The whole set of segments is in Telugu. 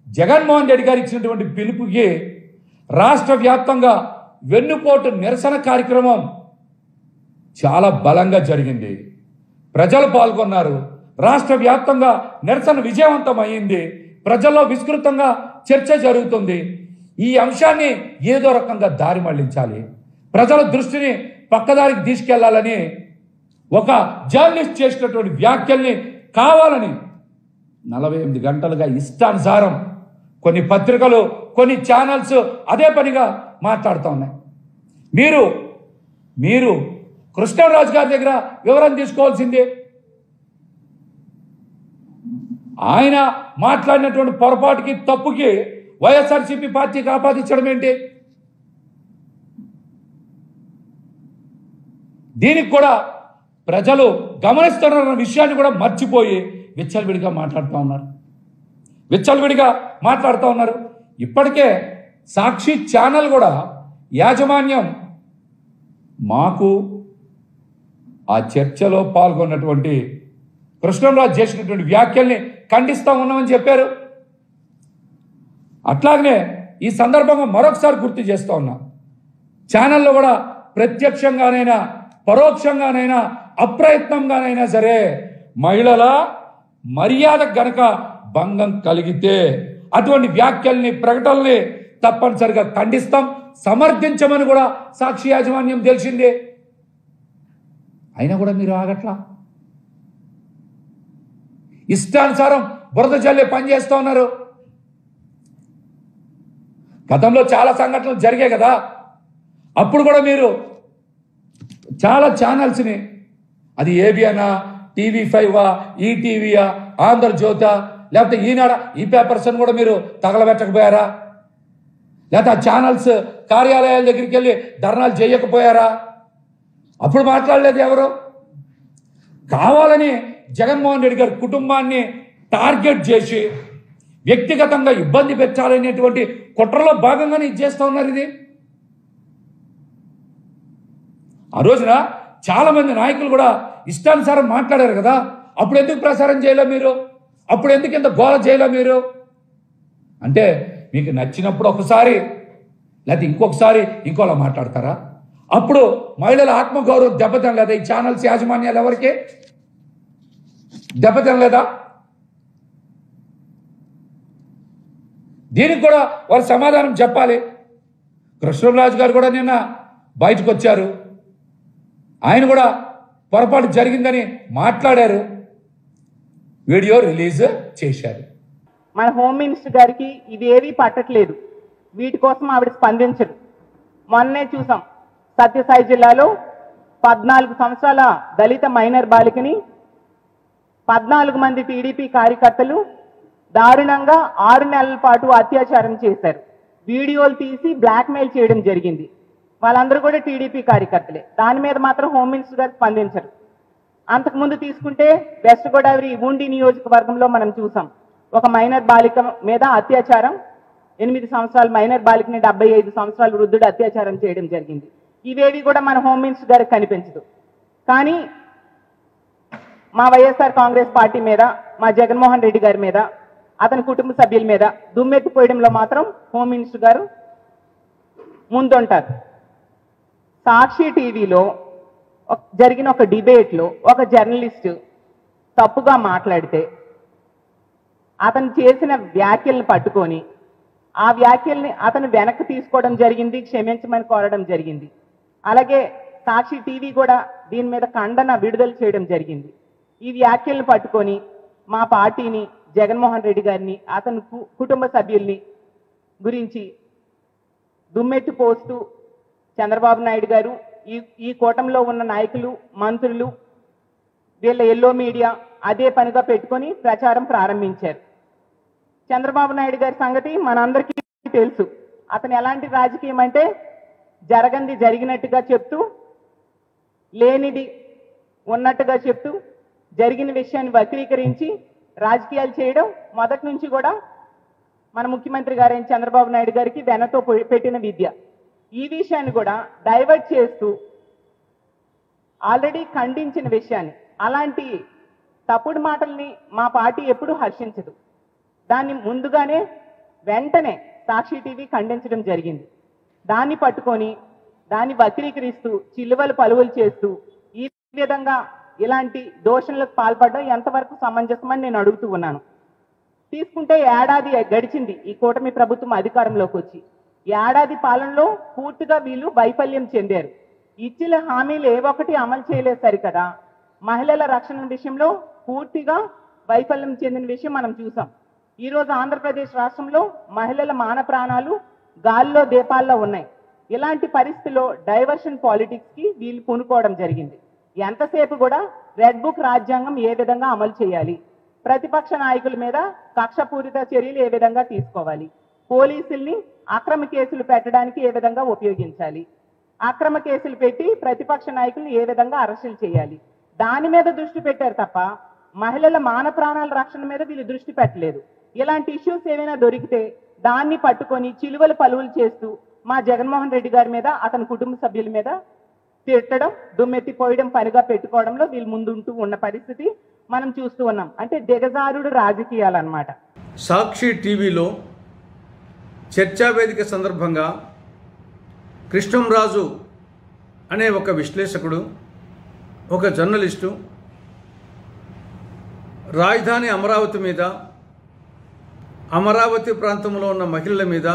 జగన్మోహన్ రెడ్డి గారు ఇచ్చినటువంటి పిలుపుకి రాష్ట్ర వ్యాప్తంగా వెన్నుపోటు నిరసన కార్యక్రమం చాలా బలంగా జరిగింది. ప్రజలు పాల్గొన్నారు. రాష్ట్ర వ్యాప్తంగా నిరసన విజయవంతం అయింది. ప్రజల్లో విస్తృతంగా చర్చ జరుగుతుంది. ఈ అంశాన్ని ఏదో రకంగా దారి మళ్లించాలి, ప్రజల దృష్టిని పక్కదారికి తీసుకెళ్లాలని ఒక జర్నలిస్ట్ చేసినటువంటి వ్యాఖ్యల్ని కావాలని 48 గంటలుగా ఇష్టానుసారం కొన్ని పత్రికలు, కొన్ని ఛానల్స్ అదే పనిగా మాట్లాడుతూ ఉన్నాయి. మీరు కృష్ణరాజు గారి దగ్గర వివరణ తీసుకోవాల్సిందే. ఆయన మాట్లాడినటువంటి పొరపాటుకి, తప్పుకి వైఎస్ఆర్సీపీ పార్టీకి ఆపాదించడం ఏంటి? దీనికి కూడా ప్రజలు గమనిస్తున్న విషయాన్ని కూడా మర్చిపోయి విచ్చలవిడిగా మాట్లాడుతూ ఉన్నారు. ఇప్పటికే సాక్షి ఛానల్ కూడా యాజమాన్యం మాకు ఆ చర్చలో పాల్గొన్నటువంటి కృష్ణరాజు చేసినటువంటి వ్యాఖ్యల్ని ఖండిస్తూ ఉన్నామని చెప్పారు. అట్లాగనే ఈ సందర్భంగా మరొకసారి గుర్తు చేస్తూ ఉన్నా, ఛానల్లో కూడా ప్రత్యక్షంగానైనా పరోక్షంగానైనా అప్రయత్నంగానైనా సరే మహిళల మర్యాద గనక భంగం కలిగితే అటువంటి వ్యాఖ్యల్ని, ప్రకటనల్ని తప్పనిసరిగా ఖండిస్తాం, సమర్థించమని కూడా సాక్షి యాజమాన్యం తెలిసిందే. అయినా కూడా మీరు ఆగట్లా, ఇష్టానుసారం బురద జల్లే పని చేస్తూ ఉన్నారు. గతంలో చాలా సంఘటనలు జరిగాయి కదా, అప్పుడు కూడా మీరు చాలా ఛానల్స్ని, అది ఏబిఎనా, TV5, ఈటీవీయా, ఆంధ్రజ్యోతా, లేకపోతే ఈనాడ, ఈ పేపర్స్ అని కూడా మీరు తగలబెట్టకపోయారా? లేకపోతే ఆ ఛానల్స్ కార్యాలయాల దగ్గరికి వెళ్ళి ధర్నాలు చేయకపోయారా? అప్పుడు మాట్లాడలేదు ఎవరు? కావాలని జగన్మోహన్ రెడ్డి గారి కుటుంబాన్ని టార్గెట్ చేసి వ్యక్తిగతంగా ఇబ్బంది పెట్టాలనేటువంటి కుట్రలో భాగంగానే ఇది చేస్తూ ఉన్నారు. ఇది ఆ రోజున చాలా మంది నాయకులు కూడా ఇష్టానుసారం మాట్లాడారు కదా, అప్పుడు ఎందుకు ప్రసారం చేయలే మీరు? అప్పుడు ఎందుకు ఇంత గోల చేయలే మీరు? అంటే మీకు నచ్చినప్పుడు ఒకసారి, లేకపోతే ఇంకొకసారి ఇంకోలా మాట్లాడతారా? అప్పుడు మహిళల ఆత్మగౌరవం దెబ్బతినలేదా? ఈ ఛానల్స్ యాజమాన్యాలు ఎవరికి దెబ్బతినలేదా? దీనికి కూడా వారు సమాధానం చెప్పాలి. కృష్ణరాజు గారు కూడా నిన్న బయటకు వచ్చారు. ఆయన కూడా పొరపాటు జరిగిందని మాట్లాడారు, వీడియో రిలీజ్ చేశారు. మన హోమ్ మినిస్టర్ గారికి ఇవేవీ పట్టట్లేదు, వీటి కోసం ఆవిడ స్పందించరు. మొన్నే చూసాం, సత్యసాయి జిల్లాలో 14 సంవత్సరాల దళిత మైనర్ బాలికని 14 మంది టీడీపీ కార్యకర్తలు దారుణంగా 6 నెలల పాటు అత్యాచారం చేశారు. వీడియోలు తీసి బ్లాక్మెయిల్ చేయడం జరిగింది. వాళ్ళందరూ కూడా టీడీపీ కార్యకర్తలే. దాని మీద మాత్రం హోమ్ మినిస్టర్ గారు స్పందించరు. అంతకుముందు తీసుకుంటే వెస్ట్ గోదావరి ఉండి నియోజకవర్గంలో మనం చూసాం, ఒక మైనర్ బాలిక మీద అత్యాచారం, 8 సంవత్సరాల మైనర్ బాలికని 75 సంవత్సరాల వృద్ధుడు అత్యాచారం చేయడం జరిగింది. ఇవేవి కూడా మన హోమ్ మినిస్టర్ గారికి కనిపించదు. కానీ మా వైఎస్ఆర్ కాంగ్రెస్ పార్టీ మీద, మా జగన్మోహన్ రెడ్డి గారి మీద, అతని కుటుంబ సభ్యుల మీద దుమ్మెత్తిపోయడంలో మాత్రం హోమ్ మినిస్టర్ గారు ముందుంటారు. సాక్షి టీవీలో జరిగిన ఒక డిబేట్లో ఒక జర్నలిస్టు తప్పుగా మాట్లాడితే అతను చేసిన వ్యాఖ్యలను పట్టుకొని ఆ వ్యాఖ్యల్ని అతను వెనక్కి తీసుకోవడం జరిగింది, క్షమించమని కోరడం జరిగింది. అలాగే సాక్షి టీవీ కూడా దీని మీద ఖండన విడుదల చేయడం జరిగింది. ఈ వ్యాఖ్యలను పట్టుకొని మా పార్టీని, జగన్మోహన్ రెడ్డి గారిని, అతని కుటుంబ సభ్యుల్ని గురించి దుమ్మెత్తి పోస్తూ చంద్రబాబు నాయుడు గారు, ఈ కూటమిలో ఉన్న నాయకులు, మంత్రులు, వీళ్ళ ఎల్లో మీడియా అదే పనిగా పెట్టుకొని ప్రచారం ప్రారంభించారు. చంద్రబాబు నాయుడు గారి సంగతి మనందరికీ తెలుసు. అతను ఎలాంటి రాజకీయం అంటే జరగంది జరిగినట్టుగా చెప్తూ, లేనిది ఉన్నట్టుగా చెప్తూ, జరిగిన విషయాన్ని వక్రీకరించి రాజకీయాలు చేయడం మొదటి నుంచి కూడా మన ముఖ్యమంత్రి గారైన చంద్రబాబు నాయుడు గారికి వెనతో పెట్టిన విద్య. ఈ విషయాన్ని కూడా డైవర్ట్ చేస్తూ ఆల్రెడీ ఖండించిన విషయాన్ని, అలాంటి తప్పుడు మాటల్ని మా పార్టీ ఎప్పుడూ హర్షించదు. దాన్ని ముందుగానే వెంటనే సాక్షి టీవీ ఖండించడం జరిగింది. దాన్ని పట్టుకొని దాన్ని వక్రీకరిస్తూ చిల్లువలు పలువులు చేస్తూ ఈ విధంగా ఇలాంటి దోషణలకు పాల్పడడం ఎంతవరకు సమంజసమని నేను అడుగుతూ ఉన్నాను. తీసుకుంటే ఏడాది గడిచింది ఈ కూటమి ప్రభుత్వం అధికారంలోకి వచ్చి. ఏడాది పాలనలో పూర్తిగా వీళ్ళు వైఫల్యం చెందారు. ఇచ్చిన హామీలు ఏ ఒక్కటి అమలు చేయలేదు సరికదా. మహిళల రక్షణ విషయంలో పూర్తిగా వైఫల్యం చెందిన విషయం మనం చూసాం. ఈరోజు ఆంధ్రప్రదేశ్ రాష్ట్రంలో మహిళల మాన ప్రాణాలు గాల్లో దీపాల్లో ఉన్నాయి. ఇలాంటి పరిస్థితిలో డైవర్షన్ పాలిటిక్స్ కి వీళ్ళు పూనుకోవడం జరిగింది. ఎంతసేపు కూడా రెడ్ బుక్ రాజ్యాంగం ఏ విధంగా అమలు చేయాలి, ప్రతిపక్ష నాయకుల మీద కక్షపూరిత చర్యలు ఏ విధంగా తీసుకోవాలి, పోలీసుల్ని అక్రమ కేసులు పెట్టడానికి ఏ విధంగా ఉపయోగించాలి, అక్రమ కేసులు పెట్టి ప్రతిపక్ష నాయకుల్ని ఏ విధంగా అరెస్టులు చేయాలి, దాని మీద దృష్టి పెట్టారు తప్ప మహిళల మాన ప్రాణాల రక్షణ మీద వీళ్ళు దృష్టి పెట్టలేదు. ఇలాంటి ఇష్యూస్ ఏమైనా దొరికితే దాన్ని పట్టుకొని చిలువలు పలువులు చేస్తూ మా జగన్మోహన్ రెడ్డి గారి మీద అతని కుటుంబ సభ్యుల మీద తిట్టడం, దుమ్మెత్తిపోయడం పనిగా పెట్టుకోవడంలో వీళ్ళు ముందుంటూ ఉన్న పరిస్థితి మనం చూస్తూ ఉన్నాం. అంటే దిగజారుడు రాజకీయాలు అన్నమాట. సాక్షి టీవీలో చర్చా వేదిక సందర్భంగా కృష్ణంరాజు అనే ఒక విశ్లేషకుడు, ఒక జర్నలిస్టు రాజధాని అమరావతి మీద, అమరావతి ప్రాంతంలో ఉన్న మహిళల మీద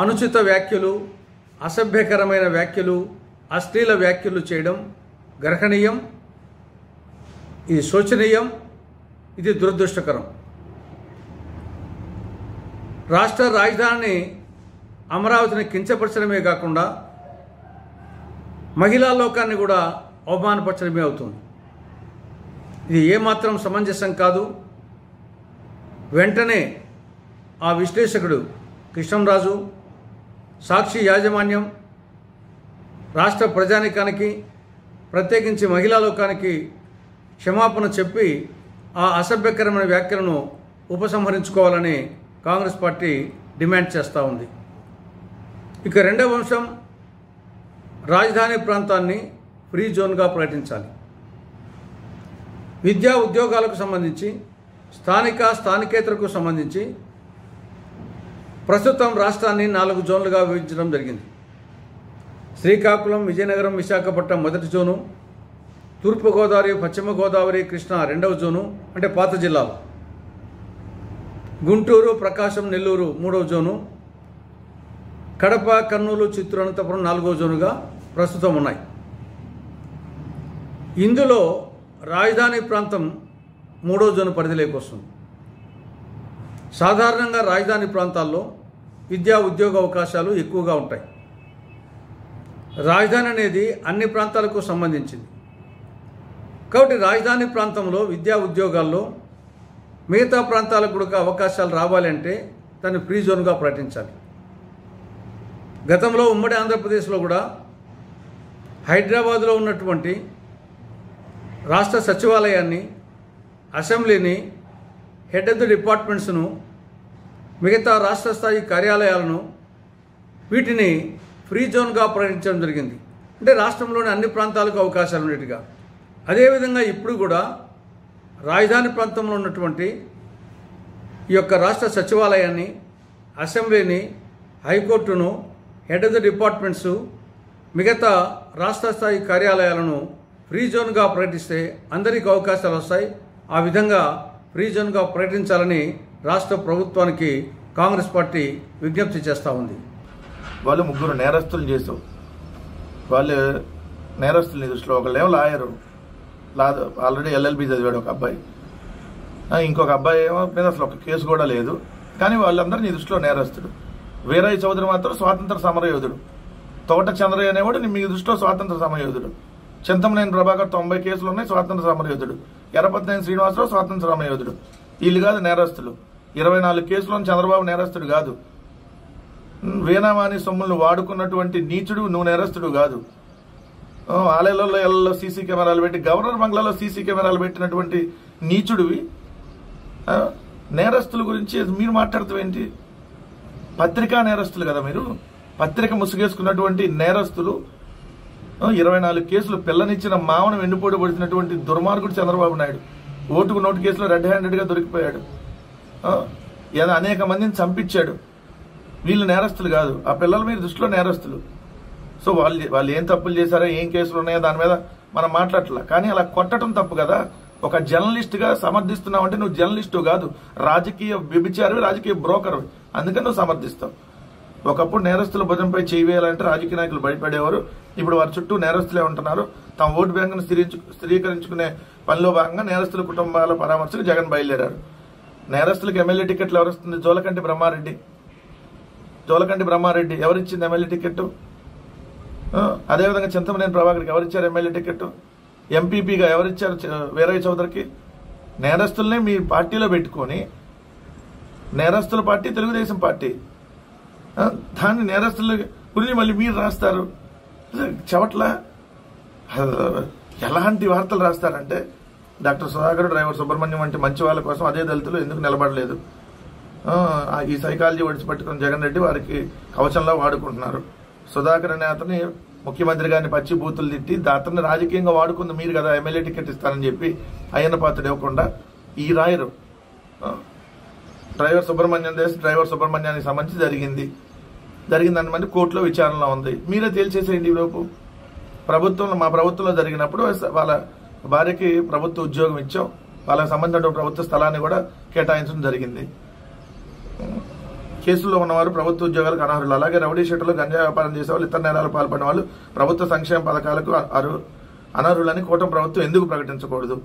అనుచిత వ్యాఖ్యలు, అసభ్యకరమైన వ్యాఖ్యలు, అశ్లీల వ్యాఖ్యలు చేయడం గర్హనీయం. ఇది శోచనీయం, ఇది దురదృష్టకరం. రాష్ట్ర రాజధాని అమరావతిని కించపరచడమే కాకుండా మహిళా లోకాన్ని కూడా అవమానపరచడమే అవుతుంది. ఇది ఏమాత్రం సమంజసం కాదు. వెంటనే ఆ విశ్లేషకుడు కృష్ణంరాజు, సాక్షి యాజమాన్యం రాష్ట్ర ప్రజానికానికి, ప్రత్యేకించి మహిళా లోకానికి క్షమాపణ చెప్పి ఆ అసభ్యకరమైన వ్యాఖ్యలను ఉపసంహరించుకోవాలని కాంగ్రెస్ పార్టీ డిమాండ్ చేస్తూ ఉంది. ఇక రెండవ అంశం, రాజధాని ప్రాంతాన్ని ఫ్రీ జోన్గా ప్రకటించాలి. విద్యా ఉద్యోగాలకు సంబంధించి, స్థానికేతరకు సంబంధించి ప్రస్తుతం రాష్ట్రాన్ని 4 జోన్లుగా విభజించడం జరిగింది. శ్రీకాకుళం, విజయనగరం, విశాఖపట్నం మొదటి జోను, తూర్పుగోదావరి, పశ్చిమ గోదావరి, కృష్ణా రెండవ జోను అంటే పాత జిల్లాలు, గుంటూరు, ప్రకాశం, నెల్లూరు మూడవ జోను, కడప, కర్నూలు, చిత్తూరు, అనంతపురం 4వ జోనుగా ప్రస్తుతం ఉన్నాయి. ఇందులో రాజధాని ప్రాంతం 3వ జోను పరిధిలోకి వస్తుంది. సాధారణంగా రాజధాని ప్రాంతాల్లో విద్యా ఉద్యోగ అవకాశాలు ఎక్కువగా ఉంటాయి. రాజధాని అనేది అన్ని ప్రాంతాలకు సంబంధించింది కాబట్టి రాజధాని ప్రాంతంలో విద్యా ఉద్యోగాల్లో మిగతా ప్రాంతాలకు కూడా అవకాశాలు రావాలంటే దాన్ని ఫ్రీ జోన్గా ప్రకటించాలి. గతంలో ఉమ్మడి ఆంధ్రప్రదేశ్లో కూడా హైదరాబాద్లో ఉన్నటువంటి రాష్ట్ర సచివాలయాన్ని, అసెంబ్లీని, హెడ్ ఆఫ్ ది డిపార్ట్మెంట్స్ను, మిగతా రాష్ట్ర స్థాయి కార్యాలయాలను వీటిని ఫ్రీ జోన్గా ప్రకటించడం జరిగింది. అంటే రాష్ట్రంలోని అన్ని ప్రాంతాలకు అవకాశాలు ఉండేట్టుగా. అదేవిధంగా ఇప్పుడు కూడా రాజధాని ప్రాంతంలో ఉన్నటువంటి ఈ యొక్క రాష్ట్ర సచివాలయాన్ని, అసెంబ్లీని, హైకోర్టును, హెడ్ ఆఫ్ ది డిపార్ట్మెంట్స్, మిగతా రాష్ట్ర స్థాయి కార్యాలయాలను ఫ్రీ జోన్గా ప్రకటిస్తే అందరికీ అవకాశాలు వస్తాయి. ఆ విధంగా ఫ్రీ జోన్గా ప్రకటించాలని రాష్ట్ర ప్రభుత్వానికి కాంగ్రెస్ పార్టీ విజ్ఞప్తి చేస్తూ ఉంది. వాళ్ళు 3 నేరస్తులు చేసావు. వాళ్ళు నేరస్తుల్ని దృష్టిలో ఒకళ్ళేమో లాయరు, ఆల్రెడీ LLB చదివాడు ఒక అబ్బాయి, ఇంకొక అబ్బాయి ఏమో మీద అసలు ఒక కేసు కూడా లేదు. కానీ వాళ్ళందరూ నీ దృష్టిలో నేరస్తుడు. వీరయ్య చౌదరి మాత్రం స్వాతంత్ర సమరయోధుడు. తోట చంద్రయ్య అనేవాడు మీ దృష్టిలో స్వాతంత్ర సమరయోధుడు. చింతమనేని ప్రభాకర్ 90 కేసులు ఉన్నాయి, స్వాతంత్ర సమరయోధుడు. ఎర్రపతినేని శ్రీనివాసరావు స్వాతంత్ర సమరయోధుడు. వీళ్ళు కాదు నేరస్తులు. 24 కేసులను చంద్రబాబు నేరస్తుడు కాదు. వీణావాణి సొమ్ములను వాడుకున్నటువంటి నీచుడు నువ్వు నేరస్తుడు కాదు. ఆలయాలలో సీసీ కెమెరాలు పెట్టి, గవర్నర్ బంగ్లాలో సీసీ కెమెరాలు పెట్టినటువంటి నీచుడివి. నేరస్తుల గురించి మీరు మాట్లాడుతూ ఏంటి? పత్రికా నేరస్తులు కదా మీరు. పత్రిక ముసుగేసుకున్నటువంటి నేరస్తులు. 24 కేసులు, పిల్లనిచ్చిన మావను వెన్నుపోటు పడిచినటువంటి దుర్మార్గుడు చంద్రబాబు నాయుడు. ఓటుకు నోటు కేసులో రెడ్ హ్యాండెడ్గా దొరికిపోయాడు. ఏదో అనేక మందిని చంపించాడు. వీళ్ళు నేరస్తులు కాదు, ఆ పిల్లల మీద దృష్టిలో నేరస్తులు. సో వాళ్ళు ఏం తప్పులు చేశారో, ఏం కేసులు ఉన్నాయో దాని మీద మనం మాట్లాడట్లా. కానీ అలా కొట్టడం తప్పు కదా. ఒక జర్నలిస్ట్ గా సమర్థిస్తున్నావు అంటే నువ్వు జర్నలిస్టు కాదు, రాజకీయ వ్యభిచారివి, రాజకీయ బ్రోకర్. అందుకని నువ్వు సమర్థిస్తావు. ఒకప్పుడు నేరస్తుల భుజంపై చేయి వేయాలంటే రాజకీయ నాయకులు భయపడేవారు. ఇప్పుడు వారి చుట్టూ నేరస్తులే ఉంటున్నారు. తమ ఓటు బ్యాంకును స్థిరీకరించుకునే పనిలో భాగంగా నేరస్తుల కుటుంబాల పరామర్శకు జగన్ బయలుదేరారు. నేరస్తులకు ఎమ్మెల్యే టికెట్లు ఎవరిస్తుంది? జోలకంటి బ్రహ్మారెడ్డి ఎవరిచ్చింది ఎమ్మెల్యే టికెట్? అదేవిధంగా చింతమనేని ప్రభాకర్కి ఎవరిచ్చారు ఎమ్మెల్యే టికెట్? ఎంపీపీగా ఎవరిచ్చారు వీరయ్య చౌదరికి? నేరస్తుల్నే మీ పార్టీలో పెట్టుకొని, నేరస్తుల పార్టీ తెలుగుదేశం పార్టీ, దాన్ని నేరస్తుల గురించి మళ్ళీ మీరు రాస్తారు. చెవట్ల ఎలాంటి వార్తలు రాస్తారంటే, డాక్టర్ సుధాకర్, డ్రైవర్ సుబ్రహ్మణ్యం వంటి మంచి వాళ్ళ కోసం అదే దళితులు ఎందుకు నిలబడలేదు? ఈ సైకాలజీ పట్టుకుని జగన్ రెడ్డి వారికి కవచంలో వాడుకుంటున్నారు. సుధాకర్ అనే అతని ముఖ్యమంత్రి గారిని పచ్చి బూతులు తిట్టి అతన్ని రాజకీయంగా వాడుకుంది మీరు కదా, ఎమ్మెల్యే టికెట్ ఇస్తారని చెప్పి అయ్యన్న పాత్రుడు ఇవ్వకుండా ఈ రాయరు. డ్రైవర్ సుబ్రహ్మణ్యానికి సంబంధించి జరిగింది దాని మంది కోర్టులో విచారణలో ఉంది. మీరే తేల్చేసేయండి. ఈలోపు మా ప్రభుత్వంలో జరిగినప్పుడు వాళ్ళ భార్యకి ప్రభుత్వ ఉద్యోగం ఇచ్చాం, వాళ్ళకి సంబంధించిన ప్రభుత్వ స్థలాన్ని కూడా కేటాయించడం జరిగింది. కేసుల్లో ఉన్నవారు ప్రభుత్వ ఉద్యోగాలకు అనర్హులు. అలాగే రౌడీ షీటర్లు, గంజా వ్యాపారం చేసేవాళ్ళు, ఇతర నేరాలు పాల్పడిన వాళ్ళు ప్రభుత్వ సంక్షేమ పథకాలకు అనర్హులని కూటమి ప్రభుత్వం ఎందుకు ప్రకటించకూడదు?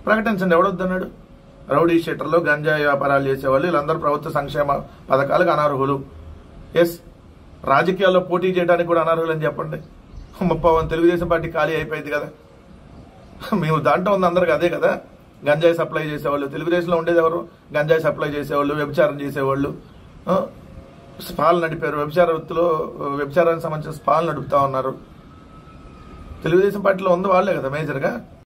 ప్రకటించండి, ఎవడొద్దన్నాడు? రౌడీ షీటర్లు, గంజా వ్యాపారాలు చేసేవాళ్ళు వీళ్ళందరూ ప్రభుత్వ సంక్షేమ పథకాలకు అనర్హులు. ఎస్, రాజకీయాల్లో పోటీ చేయడానికి కూడా అనర్హులు అని చెప్పండి. 30 తెలుగుదేశం పార్టీ ఖాళీ అయిపోయింది కదా. మేము దాంట్లో ఉంది అందరికి అదే కదా. గంజాయి సప్లై చేసేవాళ్ళు తెలుగుదేశంలో ఉండేది ఎవరు? గంజాయి సప్లై చేసేవాళ్ళు, వ్యభిచారం చేసేవాళ్ళు, స్పాలు నడిపారు. వ్యభిచారానికి సంబంధించిన స్పాలు నడుపుతా ఉన్నారు. తెలుగుదేశం పార్టీలో ఉంది వాళ్ళే కదా మేజర్గా.